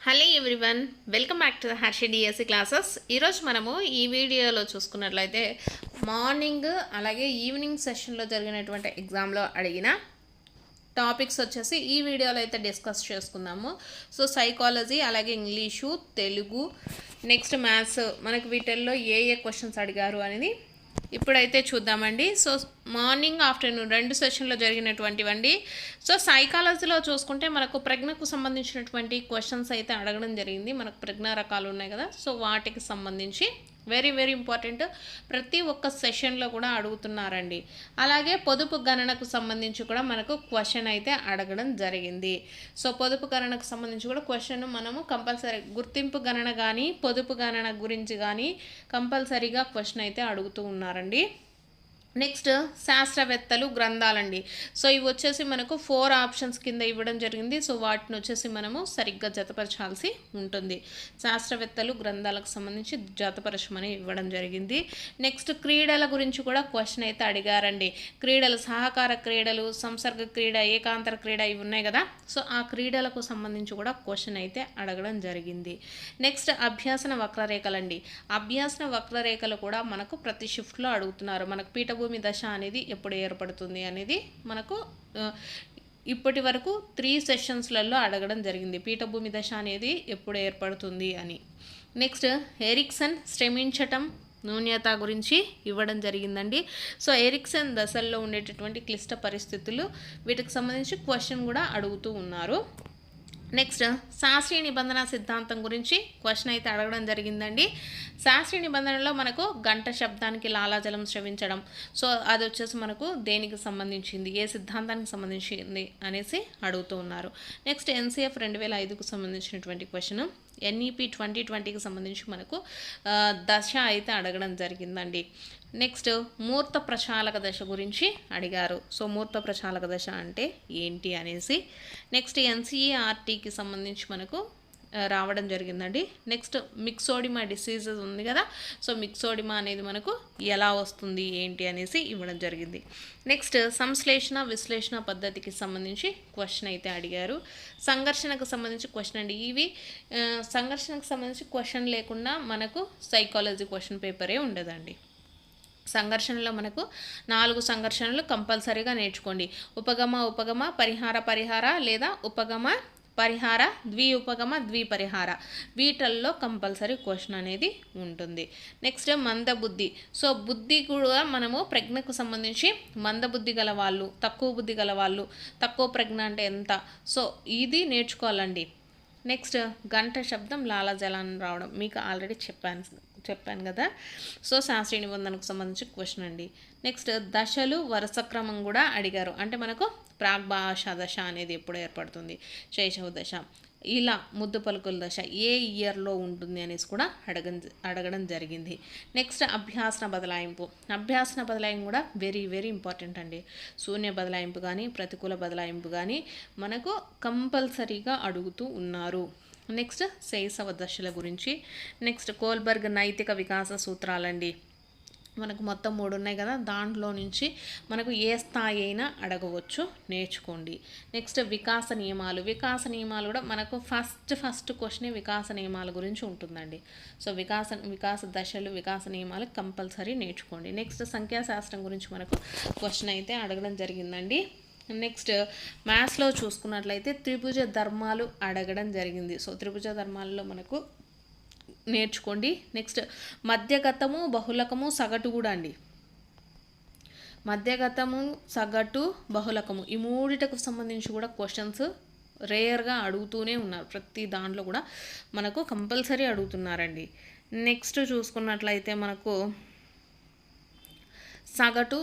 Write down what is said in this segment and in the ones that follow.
Hello everyone, welcome back to the Harshi DSC classes. ఈరోజు మనము ఈ వీడియోలో చూసుకున్నట్లయితే మార్నింగ్ అలాగే ఈవినింగ్ సెషన్లో జరిగినటువంటి ఎగ్జామ్లో అడిగిన టాపిక్స్ వచ్చేసి ఈ వీడియోలో అయితే డిస్కస్ చేసుకుందాము. సో సైకాలజీ అలాగే ఇంగ్లీషు, తెలుగు, నెక్స్ట్ మ్యాథ్స్, మనకు వీటిల్లో ఏ క్వశ్చన్స్ అడిగారు అనేది ఇప్పుడైతే చూద్దామండి. సో మార్నింగ్ ఆఫ్టర్నూన్ రెండు సెషన్లో జరిగినటువంటివండి. సో సైకాలజీలో చూసుకుంటే మనకు ప్రజ్ఞకు సంబంధించినటువంటి క్వశ్చన్స్ అయితే అడగడం జరిగింది. మనకు ప్రజ్ఞ రకాలు ఉన్నాయి కదా, సో వాటికి సంబంధించి వెరీ వెరీ ఇంపార్టెంట్, ప్రతి ఒక్క సెషన్లో కూడా అడుగుతున్నారండి. అలాగే పొదుపు గణనకు సంబంధించి కూడా మనకు క్వశ్చన్ అయితే అడగడం జరిగింది. సో పొదుపు గణనకు సంబంధించి కూడా క్వశ్చన్ మనము కంపల్సరీ గుర్తింపు గణన కానీ పొదుపు గణన గురించి కానీ కంపల్సరీగా క్వశ్చన్ అయితే అడుగుతూ ఉన్నారండి. నెక్స్ట్ శాస్త్రవేత్తలు గ్రంథాలండి. సో ఇవి వచ్చేసి మనకు 4 ఆప్షన్స్ కింద ఇవ్వడం జరిగింది. సో వాటిని వచ్చేసి మనము సరిగ్గా జతపరచాల్సి ఉంటుంది. శాస్త్రవేత్తలు గ్రంథాలకు సంబంధించి జతపరచమని ఇవ్వడం జరిగింది. నెక్స్ట్ క్రీడల గురించి కూడా క్వశ్చన్ అయితే అడిగారండి. క్రీడలు, సహకార క్రీడలు, సంసర్గ క్రీడ, ఏకాంతర క్రీడ ఇవి ఉన్నాయి కదా, సో ఆ క్రీడలకు సంబంధించి కూడా క్వశ్చన్ అయితే అడగడం జరిగింది. నెక్స్ట్ అభ్యాసన వక్రరేఖలండి. అభ్యాసన వక్రరేఖలు కూడా మనకు ప్రతి షిఫ్ట్లో అడుగుతున్నారు. మనకు పీఠభూమి దశ అనేది ఎప్పుడు ఏర్పడుతుంది అనేది మనకు ఇప్పటి వరకు 3 సెషన్స్లలో అడగడం జరిగింది. పీఠభూమి దశ అనేది ఎప్పుడు ఏర్పడుతుంది అని. నెక్స్ట్ ఎరిక్సన్ శ్రమించటం న్యూన్యత గురించి ఇవ్వడం జరిగిందండి. సో ఎరిక్సన్ దశల్లో ఉండేటటువంటి క్లిష్ట పరిస్థితులు, వీటికి సంబంధించి క్వశ్చన్ కూడా అడుగుతూ ఉన్నారు. నెక్స్ట్ శాస్త్రీయ నిబంధన సిద్ధాంతం గురించి క్వశ్చన్ అయితే అడగడం జరిగిందండి. శాస్త్రీయ నిబంధనలో మనకు గంట శబ్దానికి లాలాజలం స్రవించడం, సో అది వచ్చేసి మనకు దేనికి సంబంధించింది, ఏ సిద్ధాంతానికి సంబంధించింది అనేసి అడుగుతూ ఉన్నారు. నెక్స్ట్ ఎన్సిఎఫ్ 2005కు సంబంధించినటువంటి క్వశ్చన్, ఎన్ఈపి 2020కి సంబంధించి మనకు దశ అయితే అడగడం జరిగిందండి. నెక్స్ట్ మూర్త ప్రచాలక దశ గురించి అడిగారు. సో మూర్త ప్రచాలక దశ అంటే ఏంటి అనేసి. నెక్స్ట్ ఎన్సీఈఆర్టీకి సంబంధించి మనకు రావడం జరిగిందండి. నెక్స్ట్ మిక్సోడిమా డిసీజెస్ ఉంది కదా, సో మిక్సోడిమా అనేది మనకు ఎలా వస్తుంది ఏంటి అనేసి ఇవ్వడం జరిగింది. నెక్స్ట్ సంశ్లేషణ విశ్లేషణ పద్ధతికి సంబంధించి క్వశ్చన్ అయితే అడిగారు. సంఘర్షణకు సంబంధించి క్వశ్చన్ అండి. ఇవి సంఘర్షణకు సంబంధించి క్వశ్చన్ లేకుండా మనకు సైకాలజీ క్వశ్చన్ పేపరే ఉండదండి. సంఘర్షణలో మనకు 4 సంఘర్షణలు కంపల్సరీగా నేర్చుకోండి. ఉపగమ పరిహార లేదా ఉపగమ పరిహార, ద్విఉపగమ ద్విపరిహార, వీటల్లో కంపల్సరీ క్వశ్చన్ అనేది ఉంటుంది. నెక్స్ట్ మందబుద్ధి. సో బుద్ధి కూడా మనము ప్రజ్ఞకు సంబంధించి మందబుద్ధి గల వాళ్ళు, తక్కువ బుద్ధి గల వాళ్ళు, తక్కువ ప్రజ్ఞ అంటే ఎంత, సో ఇది నేర్చుకోవాలండి. నెక్స్ట్ గంట శబ్దం లాలాజలాన్ని రావడం మీకు ఆల్రెడీ చెప్పాను కదా. సో శాస్త్రీయ నిబంధనకు సంబంధించి క్వశ్చన్ అండి. నెక్స్ట్ దశలు వరుస క్రమం కూడా అడిగారు. అంటే మనకు ప్రాగ్భాషా దశ అనేది ఎప్పుడు ఏర్పడుతుంది, శైశవ దశ, ఇలా ముద్దు పలుకుల దశ ఏ ఇయర్లో ఉంటుంది అనేసి కూడా అడగడం జరిగింది. నెక్స్ట్ అభ్యాసన బదలాయింపు. అభ్యాసన బదలాయింపు కూడా వెరీ వెరీ ఇంపార్టెంట్ అండి. శూన్య బదలాయింపు కానీ ప్రతికూల బదలాయింపు కానీ మనకు కంపల్సరీగా అడుగుతూ ఉన్నారు. నెక్స్ట్ శైశవ దశల గురించి. నెక్స్ట్ కోల్బర్గ్ నైతిక వికాస సూత్రాలండి. మనకు మొత్తం 3 ఉన్నాయి కదా, దాంట్లో నుంచి మనకు ఏ స్థాయి అయినా అడగవచ్చు, నేర్చుకోండి. నెక్స్ట్ వికాస నియమాలు. వికాస నియమాలు కూడా మనకు ఫస్ట్ క్వశ్చనే వికాస నియమాల గురించి ఉంటుందండి. సో వికాస దశలు, వికాస నియమాలు కంపల్సరీ నేర్చుకోండి. నెక్స్ట్ సంఖ్యాశాస్త్రం గురించి మనకు క్వశ్చన్ అయితే అడగడం జరిగిందండి. నెక్స్ట్ మ్యాథ్స్లో చూసుకున్నట్లయితే త్రిభుజ ధర్మాలు అడగడం జరిగింది. సో త్రిభుజ ధర్మాలలో మనకు నేర్చుకోండి. నెక్స్ట్ మధ్యగతము, బహుళకము, సగటు కూడా అండి. మధ్యగతము, సగటు, బహుళకము ఈ 3కు సంబంధించి కూడా క్వశ్చన్స్ రేర్గా అడుగుతూనే ఉన్నారు. ప్రతి దాంట్లో కూడా మనకు కంపల్సరీ అడుగుతున్నారండి. నెక్స్ట్ చూసుకున్నట్లయితే మనకు సగటు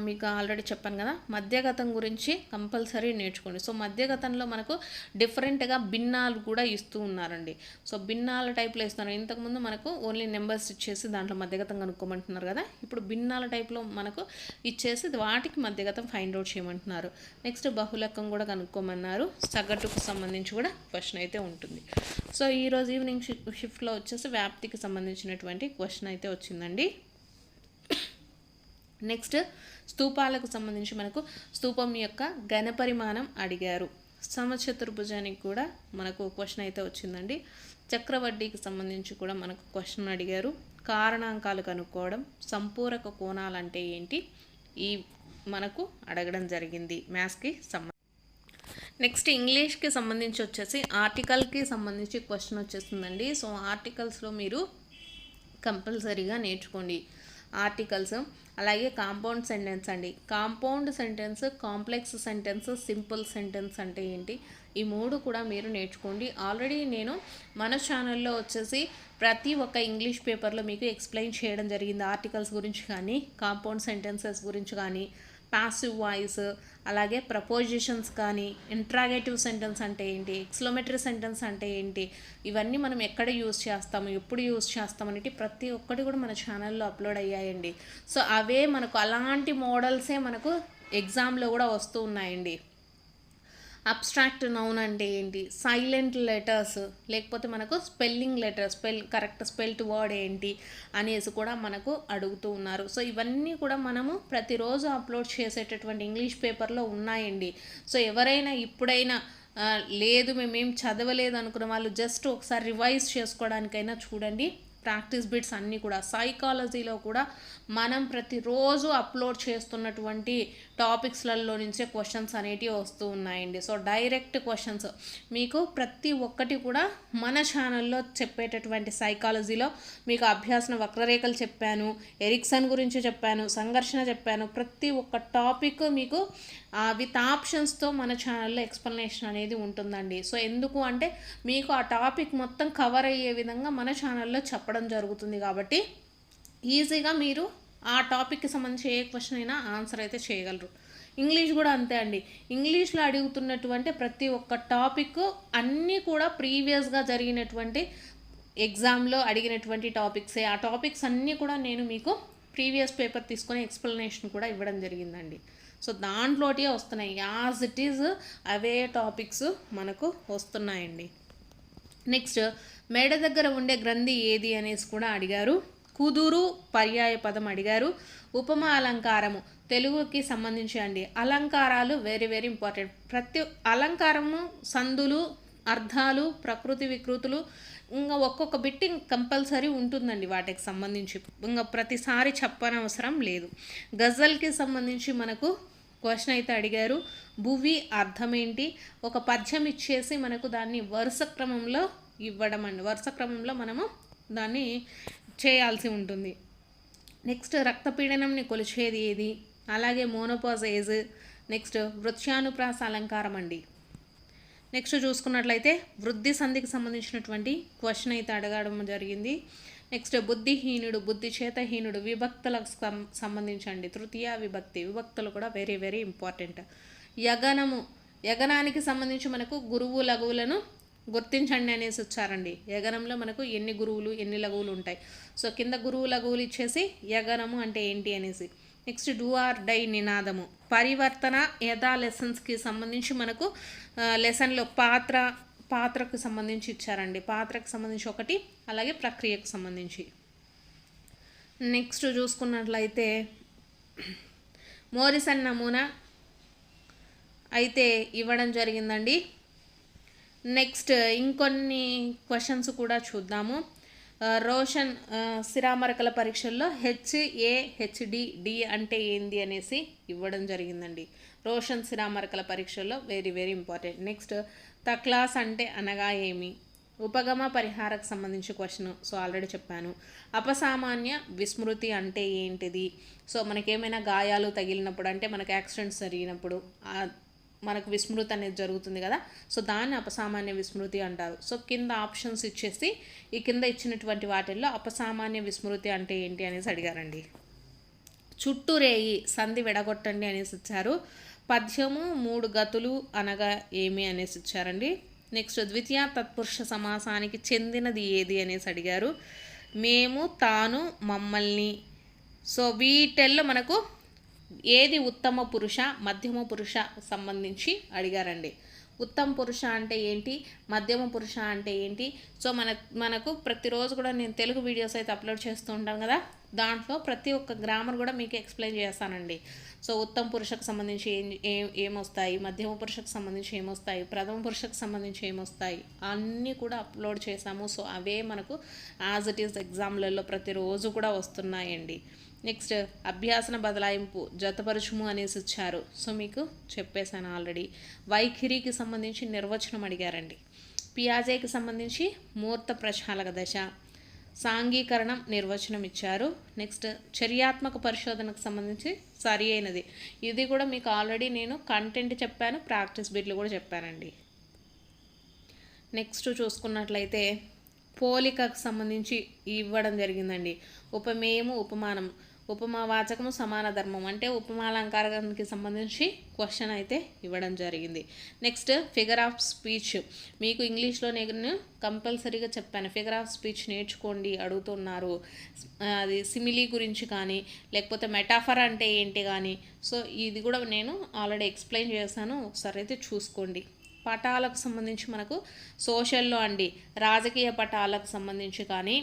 మీకు ఆల్రెడీ చెప్పాను కదా, మధ్యగతం గురించి కంపల్సరీ నేర్చుకోండి. సో మధ్యగతంలో మనకు డిఫరెంట్గా భిన్నాలు కూడా ఇస్తూ ఉన్నారండి. సో భిన్నాల టైప్లో ఇస్తున్నారు. ఇంతకుముందు మనకు ఓన్లీ నెంబర్స్ ఇచ్చేసి దాంట్లో మధ్యగతం కనుక్కోమంటున్నారు కదా, ఇప్పుడు భిన్నాల టైప్లో మనకు ఇచ్చేసి వాటికి మధ్యగతం ఫైండ్ అవుట్ చేయమంటున్నారు. నెక్స్ట్ బహుళకం కూడా కనుక్కోమన్నారు. సగటుకు సంబంధించి కూడా క్వశ్చన్ అయితే ఉంటుంది. సో ఈరోజు ఈవినింగ్ షిఫ్ట్లో వచ్చేసి వ్యాప్తికి సంబంధించినటువంటి క్వశ్చన్ అయితే వచ్చిందండి. నెక్స్ట్ స్తూపాలకు సంబంధించి మనకు స్తూపం యొక్క ఘనపరిమాణం అడిగారు. సమచతుర్భుజానికి కూడా మనకు క్వశ్చన్ అయితే వచ్చిందండి. చక్రవడ్డీకి సంబంధించి కూడా మనకు క్వశ్చన్ అడిగారు. కారణాంకాలు కనుక్కోవడం, సంపూరక కోణాలు అంటే ఏంటి, ఈ మనకు అడగడం జరిగింది మ్యాథ్స్కి సంబంధించి. నెక్స్ట్ ఇంగ్లీష్కి సంబంధించి వచ్చేసి ఆర్టికల్కి సంబంధించి క్వశ్చన్ వచ్చేస్తుందండి. సో ఆర్టికల్స్లో మీరు కంపల్సరీగా నేర్చుకోండి ఆర్టికల్స్. అలాగే కాంపౌండ్ సెంటెన్స్ అండి. Compound sentence, complex sentence, simple sentence అంటే ఏంటి, ఈ మూడు కూడా మీరు నేర్చుకోండి. ఆల్రెడీ నేను మన ఛానల్లో వచ్చేసి ప్రతి ఒక్క ఇంగ్లీష్ పేపర్లో మీకు ఎక్స్ప్లెయిన్ చేయడం జరిగింది. ఆర్టికల్స్ గురించి కానీ, కాంపౌండ్ సెంటెన్సెస్ గురించి కానీ, పాసివ్ వాయిస్, అలాగే ప్రపోజిషన్స్ కానీ, ఇంట్రాగేటివ్ సెంటెన్స్ అంటే ఏంటి, ఎక్స్క్లమేటరీ సెంటెన్స్ అంటే ఏంటి, ఇవన్నీ మనం ఎక్కడ యూజ్ చేస్తాము, ఎప్పుడు యూజ్ చేస్తాం అనేది ప్రతి ఒక్కటి కూడా మన ఛానల్లో అప్లోడ్ అయ్యాయండి. సో అవే మనకు అలాంటి మోడల్సే మనకు ఎగ్జామ్లో కూడా వస్తూ ఉన్నాయండి. అబ్స్ట్రాక్ట్ నౌన్ అంటే ఏంటి, సైలెంట్ లెటర్స్, లేకపోతే మనకు spelling letters, correct spelt word ఏంటి అనేసి కూడా మనకు అడుగుతూ ఉన్నారు. సో ఇవన్నీ కూడా మనము ప్రతిరోజు అప్లోడ్ చేసేటటువంటి ఇంగ్లీష్ పేపర్లో ఉన్నాయండి. సో ఎవరైనా ఇప్పుడైనా లేదు మేమేం చదవలేదు అనుకున్న వాళ్ళు జస్ట్ ఒకసారి రివైజ్ చేసుకోవడానికైనా చూడండి. ప్రాక్టీస్ బిట్స్ అన్నీ కూడా సైకాలజీలో కూడా మనం ప్రతిరోజు అప్లోడ్ చేస్తున్నటువంటి టాపిక్స్లలో నుంచే క్వశ్చన్స్ అనేటివి వస్తూ ఉన్నాయండి. సో డైరెక్ట్ క్వశ్చన్స్ మీకు ప్రతి ఒక్కటి కూడా మన ఛానల్లో చెప్పేటటువంటి సైకాలజీలో మీకు అభ్యాసన వక్రరేఖలు చెప్పాను, ఎరిక్సన్ గురించి చెప్పాను, సంఘర్షణ చెప్పాను. ప్రతి ఒక్క టాపిక్ మీకు విత్ ఆప్షన్స్తో మన ఛానల్లో ఎక్స్ప్లెనేషన్ అనేది ఉంటుందండి. సో ఎందుకు అంటే మీకు ఆ టాపిక్ మొత్తం కవర్ అయ్యే విధంగా మన ఛానల్లో చెప్పడం జరుగుతుంది. కాబట్టి ఈజీగా మీరు ఆ టాపిక్కి సంబంధించి ఏ క్వశ్చన్ అయినా ఆన్సర్ అయితే చేయగలరు. ఇంగ్లీష్ కూడా అంతే అండి. ఇంగ్లీష్లో అడుగుతున్నటువంటి ప్రతి ఒక్క టాపిక్ అన్నీ కూడా ప్రీవియస్గా జరిగినటువంటి ఎగ్జామ్లో అడిగినటువంటి టాపిక్సే. ఆ టాపిక్స్ అన్నీ కూడా నేను మీకు ప్రీవియస్ పేపర్ తీసుకొని ఎక్స్ప్లెనేషన్ కూడా ఇవ్వడం జరిగిందండి. సో దాంట్లోటే వస్తున్నాయి, as it is away topics మనకు వస్తున్నాయండి. నెక్స్ట్ మెడ దగ్గర ఉండే గ్రంథి ఏది అనేసి కూడా అడిగారు. కుదురు పర్యాయ పదం అడిగారు. ఉపమా అలంకారము తెలుగుకి సంబంధించి అండి. అలంకారాలు వెరీ వెరీ ఇంపార్టెంట్. ప్రతి అలంకారము సందులు, అర్థాలు, ప్రకృతి వికృతులు, ఇంకా ఒక్కొక్క బిట్ కంపల్సరీ ఉంటుందండి వాటికి సంబంధించి. ఇంకా ప్రతిసారి చెప్పనవసరం లేదు. గజల్కి సంబంధించి మనకు క్వశ్చన్ అయితే అడిగారు. భువి అర్థం ఏంటి, ఒక పద్యం ఇచ్చేసి మనకు దాన్ని వరుస క్రమంలో ఇవ్వడం అండి. వరుస క్రమంలో మనము దాన్ని చేయాల్సి ఉంటుంది. నెక్స్ట్ రక్తపీడనంని కొలిచేది ఏది, అలాగే మోనోపాజ్ ఏజ్, నెక్స్ట్ వృత్యానుప్రాస అలంకారం అండి. నెక్స్ట్ చూసుకున్నట్లయితే వృద్ధి సంధికి సంబంధించినటువంటి క్వశ్చన్ అయితే అడగడం జరిగింది. నెక్స్ట్ బుద్ధిహీనుడు, బుద్ధి చేతహీనుడు, విభక్తులకు సంబంధించండి. తృతీయ విభక్తి, విభక్తులు కూడా వెరీ వెరీ ఇంపార్టెంట్. యగనము, యగనానికి సంబంధించి మనకు గురువు లఘువులను గుర్తించండి అనేసి వచ్చారండి. యగనంలో మనకు ఎన్ని గురువులు ఎన్ని లఘువులు ఉంటాయి. సో కింద గురువు లఘువులు ఇచ్చేసి యగనము అంటే ఏంటి అనేసి. నెక్స్ట్ డూ ఆర్ డై నినాదము, పరివర్తన యథా లెసన్స్కి సంబంధించి మనకు లెసన్లో పాత్రకు సంబంధించి ఇచ్చారండి. పాత్రకు సంబంధించి ఒకటి, అలాగే ప్రక్రియకు సంబంధించి. నెక్స్ట్ చూసుకున్నట్లయితే మోరిసన్ నమూనా అయితే ఇవ్వడం జరిగిందండి. నెక్స్ట్ ఇంకొన్ని క్వశ్చన్స్ కూడా చూద్దాము. రోషన్ సిరామరకల పరీక్షల్లో HAHD అంటే ఏంది అనేసి ఇవ్వడం జరిగిందండి. రోషన్ సిరామరకల పరీక్షల్లో వెరీ వెరీ ఇంపార్టెంట్. నెక్స్ట్ తక్లాస్ అంటే అనగా ఏమి, ఉపగమ పరిహారకు సంబంధించి క్వశ్చన్. సో ఆల్రెడీ చెప్పాను. అపసామాన్య విస్మృతి అంటే ఏంటిది, సో మనకేమైనా గాయాలు తగిలినప్పుడు అంటే మనకు యాక్సిడెంట్స్ జరిగినప్పుడు మనకు విస్మృతి అనేది జరుగుతుంది కదా, సో దాన్ని అపసామాన్య విస్మృతి అంటారు. సో కింద ఆప్షన్స్ ఇచ్చేసి ఈ కింద ఇచ్చినటువంటి వాటిల్లో అపసామాన్య విస్మృతి అంటే ఏంటి అనేసి అడిగారండి. చుట్టూరేయి సంధి విడగొట్టండి అనేసి ఇచ్చారు. పద్యము 3 గతులు అనగా ఏమి అనేసి ఇచ్చారండి. నెక్స్ట్ ద్వితీయ తత్పురుష సమాసానికి చెందినది ఏది అనేసి అడిగారు. మేము, తాను, మమ్మల్ని. సో వీటిల్లో మనకు ఏది ఉత్తమ పురుష మధ్యమ పురుష సంబంధించి అడిగారండి. ఉత్తమ పురుష అంటే ఏంటి, మధ్యమ పురుష అంటే ఏంటి. సో మనకు ప్రతిరోజు కూడా నేను తెలుగు వీడియోస్ అయితే అప్లోడ్ చేస్తూ ఉంటాను కదా, దాంట్లో ప్రతి ఒక్క గ్రామర్ కూడా మీకు ఎక్స్ప్లెయిన్ చేస్తానండి. సో ఉత్తమ పురుషకు సంబంధించి ఏమొస్తాయి, మధ్యమ పురుషకు సంబంధించి ఏమొస్తాయి, ప్రథమ పురుషకు సంబంధించి ఏమొస్తాయి అన్నీ కూడా అప్లోడ్ చేశాము. సో అవే మనకు యాజ్ ఇట్ ఈస్ ఎగ్జామ్లలో ప్రతిరోజు కూడా వస్తున్నాయండి. నెక్స్ట్ అభ్యాసన బదలాయింపు జతపరుచుము అనేసి ఇచ్చారు. సో మీకు చెప్పేశాను ఆల్రెడీ. వైఖరికి సంబంధించి నిర్వచనం అడిగారండి. పియాజేకి సంబంధించి మూర్త ప్రచాలక దశ, సాంఘీకరణం నిర్వచనం ఇచ్చారు. నెక్స్ట్ చర్యాత్మక పరిశోధనకు సంబంధించి సరి అయినది, ఇది కూడా మీకు ఆల్రెడీ నేను కంటెంట్ చెప్పాను, ప్రాక్టీస్ బిట్లు కూడా చెప్పానండి. నెక్స్ట్ చూసుకున్నట్లయితే పోలికకు సంబంధించి ఇవ్వడం జరిగిందండి. ఉపమేయము ఉపమానం, ఉపమావాచకము సమాన ధర్మం అంటే ఉపమాలంకారానికి సంబంధించి క్వశ్చన్ అయితే ఇవ్వడం జరిగింది. నెక్స్ట్ ఫిగర్ ఆఫ్ స్పీచ్, మీకు ఇంగ్లీష్లో నేను కంపల్సరీగా చెప్పాను, ఫిగర్ ఆఫ్ స్పీచ్ నేర్చుకోండి అడుగుతున్నారు. అది సిమిలీ గురించి కానీ లేకపోతే మెటాఫర్ అంటే ఏంటి కానీ, సో ఇది కూడా నేను ఆల్రెడీ ఎక్స్ప్లెయిన్ చేశాను, ఒకసారి అయితే చూసుకోండి. పటాలకు సంబంధించి మనకు సోషల్లో అండి రాజకీయ పటాలకు సంబంధించి కానీ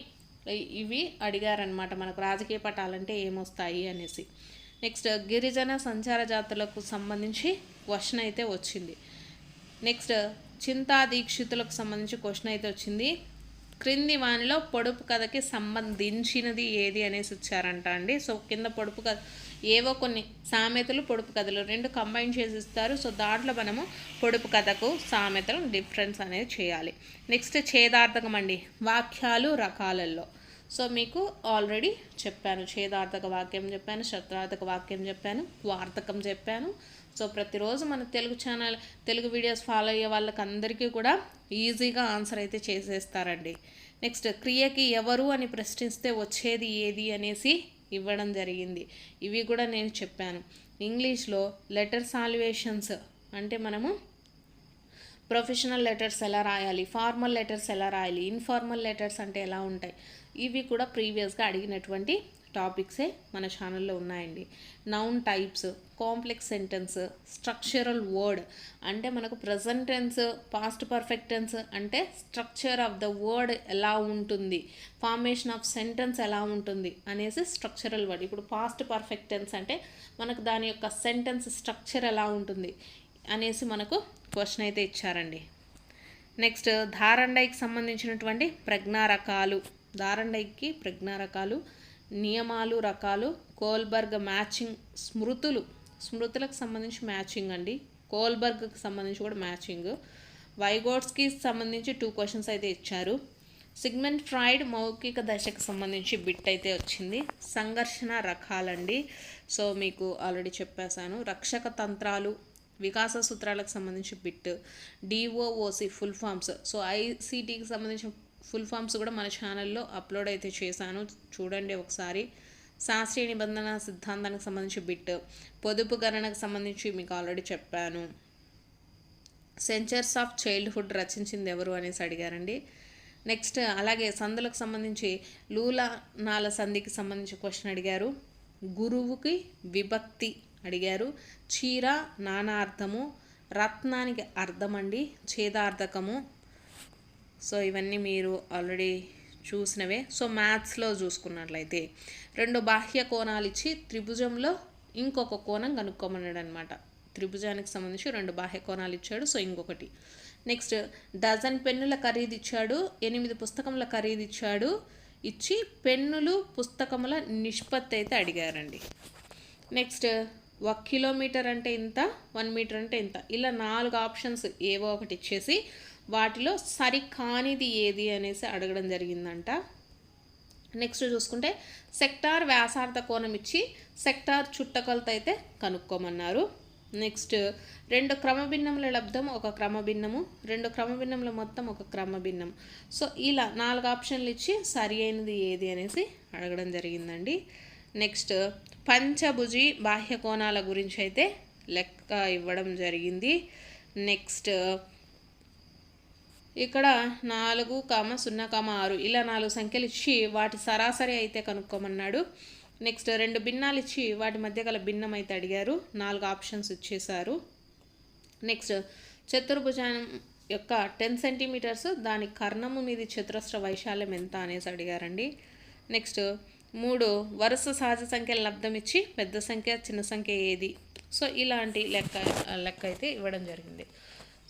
ఇవి అడిగారనమాట, మనకు రాజకీయ పటాలంటే ఏమొస్తాయి అనేసి. నెక్స్ట్ గిరిజన సంచార జాతులకు సంబంధించి క్వశ్చన్ అయితే వచ్చింది. నెక్స్ట్ చింతా దీక్షితులకు సంబంధించి క్వశ్చన్ అయితే వచ్చింది. క్రింది వానిలో పొడుపు కథకి సంబంధించినది ఏది అనేసి ఇచ్చారంట అండి. సో కింద పొడుపు కథ ఏవో కొన్ని సామెతలు పొడుపు కథలు రెండు కంబైన్ చేసి ఇస్తారు. సో దాంట్లో మనము పొడుపు కథకు సామెతలు డిఫరెన్స్ అనేది చేయాలి. నెక్స్ట్ ఛేదార్థకం అండి, వాక్యాలు రకాలలో. సో మీకు ఆల్రెడీ చెప్పాను, ఛేదార్థక వాక్యం చెప్పాను, శత్రార్థక వాక్యం చెప్పాను, వార్తకం చెప్పాను. సో ప్రతిరోజు మన తెలుగు వీడియోస్ ఫాలో అయ్యే వాళ్ళకి అందరికీ కూడా ఈజీగా ఆన్సర్ అయితే చేసేస్తారండి. నెక్స్ట్ క్రియకి ఎవరు అని ప్రశ్నిస్తే వచ్చేది ఏది అనేసి ఇవ్వడం జరిగింది. ఇవి కూడా నేను చెప్పాను. ఇంగ్లీష్లో లెటర్ సాల్యుయేషన్స్ అంటే మనము ప్రొఫెషనల్ లెటర్స్ ఎలా రాయాలి, ఫార్మల్ లెటర్స్ ఎలా రాయాలి, ఇన్ఫార్మల్ లెటర్స్ అంటే ఎలా ఉంటాయి, ఇవి కూడా ప్రీవియస్గా అడిగినటువంటి టాపిక్సే మన ఛానల్లో ఉన్నాయండి. Noun types, complex sentence, structural word అంటే మనకు present tense, past perfect tense అంటే స్ట్రక్చర్ ఆఫ్ ద వర్డ్ ఎలా ఉంటుంది, ఫార్మేషన్ ఆఫ్ సెంటెన్స్ ఎలా ఉంటుంది అనేసి స్ట్రక్చరల్ వర్డ్. ఇప్పుడు పాస్ట్ పర్ఫెక్ట్ టెన్స్ అంటే మనకు దాని యొక్క సెంటెన్స్ స్ట్రక్చర్ ఎలా ఉంటుంది అనేసి మనకు క్వశ్చన్ అయితే ఇచ్చారండి. నెక్స్ట్ ధారండైకి సంబంధించినటువంటి ప్రజ్ఞా రకాలు, ధారండైకి ప్రజ్ఞా రకాలు, నియమాలు రకాలు, కోల్బర్గ్ మ్యాచింగ్, స్మృతులకు సంబంధించి మ్యాచింగ్ అండి, కోల్బర్గ్కి సంబంధించి కూడా మ్యాచింగ్, వైగోట్స్కి సంబంధించి 2 క్వశ్చన్స్ అయితే ఇచ్చారు. సిగ్మండ్ ఫ్రాయిడ్ మౌఖిక దశకు సంబంధించి బిట్ అయితే వచ్చింది. సంఘర్షణ రకాలండి, సో మీకు ఆల్రెడీ చెప్పేశాను. రక్షక తంత్రాలు, వికాస సూత్రాలకు సంబంధించి బిట్, డిఓఓసి ఫుల్ ఫామ్స్, సో ఐసిటికి సంబంధించిన ఫుల్ ఫామ్స్ కూడా మన ఛానల్లో అప్లోడ్ అయితే చేశాను, చూడండి ఒకసారి. శాస్త్రీయ నిబంధన సిద్ధాంతానికి సంబంధించి బిట్, పొదుపు గణనకు సంబంధించి మీకు ఆల్రెడీ చెప్పాను. సెంచర్స్ ఆఫ్ చైల్డ్హుడ్ రచించింది ఎవరు అనేసి అడిగారండి. నెక్స్ట్ అలాగే సందులకు సంబంధించి లూలానాల సంధికి సంబంధించి క్వశ్చన్ అడిగారు. గురువుకి విభక్తి అడిగారు. చీర నానార్థము, రత్నానికి అర్థం అండి, ఛేదార్థకము. సో ఇవన్నీ మీరు ఆల్రెడీ చూసినవే. సో మ్యాథ్స్లో చూసుకున్నట్లయితే 2 బాహ్య కోణాలు ఇచ్చి త్రిభుజంలో ఇంకొక కోణం కనుక్కోమన్నాడు అనమాట. త్రిభుజానికి సంబంధించి 2 బాహ్య కోణాలు ఇచ్చాడు, సో ఇంకొకటి. నెక్స్ట్ డజన్ పెన్నుల ఖరీదు ఇచ్చాడు, 8 పుస్తకముల ఖరీదు ఇచ్చాడు, ఇచ్చి పెన్నులు పుస్తకముల నిష్పత్తి అయితే అడిగారండి. నెక్స్ట్ 1 కిలోమీటర్ అంటే ఇంత, 1 మీటర్ అంటే ఇంత, ఇలా 4 ఆప్షన్స్ ఏవో ఒకటి ఇచ్చేసి వాటిలో సరికానిది ఏది అనేసి అడగడం జరిగిందంట. నెక్స్ట్ చూసుకుంటే సెక్టార్ వ్యాసార్థ కోణం ఇచ్చి సెక్టార్ చుట్టకొలత అయితే కనుక్కోమన్నారు. నెక్స్ట్ 2 క్రమభిన్నముల లబ్ధం 1 క్రమభిన్నము, 2 క్రమభిన్నముల మొత్తం 1 క్రమభిన్నం. సో ఇలా 4 ఆప్షన్లు ఇచ్చి సరి అయినది ఏది అనేసి అడగడం జరిగిందండి. నెక్స్ట్ పంచభుజి బాహ్య కోణాల గురించి అయితే లెక్క ఇవ్వడం జరిగింది. నెక్స్ట్ ఇక్కడ 4,0,6 ఇలా 4 సంఖ్యలు ఇచ్చి వాటి సరాసరి అయితే కనుక్కోమన్నాడు. నెక్స్ట్ 2 భిన్నాలు ఇచ్చి వాటి మధ్య గల భిన్నం అయితే అడిగారు, 4 ఆప్షన్స్ ఇచ్చేశారు. నెక్స్ట్ చతుర్భుజం యొక్క 10 సెంటీమీటర్స్ దాని కర్ణము మీది చతురస్ర వైశాల్యం ఎంత అనేసి అడిగారండి. నెక్స్ట్ 3 వరుస సహజ సంఖ్యల లబ్ధం ఇచ్చి పెద్ద సంఖ్య చిన్న సంఖ్య ఏది. సో ఇలాంటి లెక్క అయితే ఇవ్వడం జరిగింది.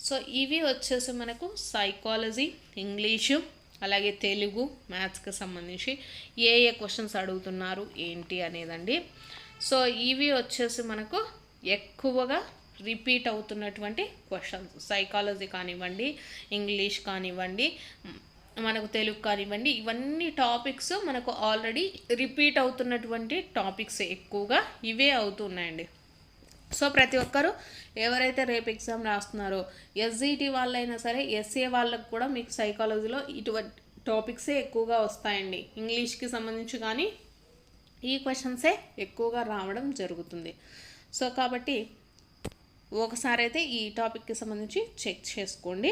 సో ఇవి వచ్చేసి మనకు సైకాలజీ, ఇంగ్లీషు, అలాగే తెలుగు, మ్యాథ్స్కి సంబంధించి ఏ క్వశ్చన్స్ అడుగుతున్నారు ఏంటి అనేదండి. సో ఇవి వచ్చేసి మనకు ఎక్కువగా రిపీట్ అవుతున్నటువంటి క్వశ్చన్స్. సైకాలజీ కానివ్వండి, ఇంగ్లీష్ కానివ్వండి, మనకు తెలుగు కానివ్వండి, ఇవన్నీ టాపిక్స్ మనకు ఆల్రెడీ రిపీట్ అవుతున్నటువంటి టాపిక్స్ ఎక్కువగా ఇవే అవుతున్నాయండి. సో ప్రతి ఒక్కరూ ఎవరైతే రేపు ఎగ్జామ్ రాస్తున్నారో ఎస్జిటి వాళ్ళైనా సరే, ఎస్ఏ వాళ్ళకు కూడా మీకు సైకాలజీలో ఇటువంటి టాపిక్సే ఎక్కువగా వస్తాయండి. ఇంగ్లీష్కి సంబంధించి కానీ ఈ క్వశ్చన్సే ఎక్కువగా రావడం జరుగుతుంది. సో కాబట్టి ఒకసారి అయితే ఈ టాపిక్కి సంబంధించి చెక్ చేసుకోండి.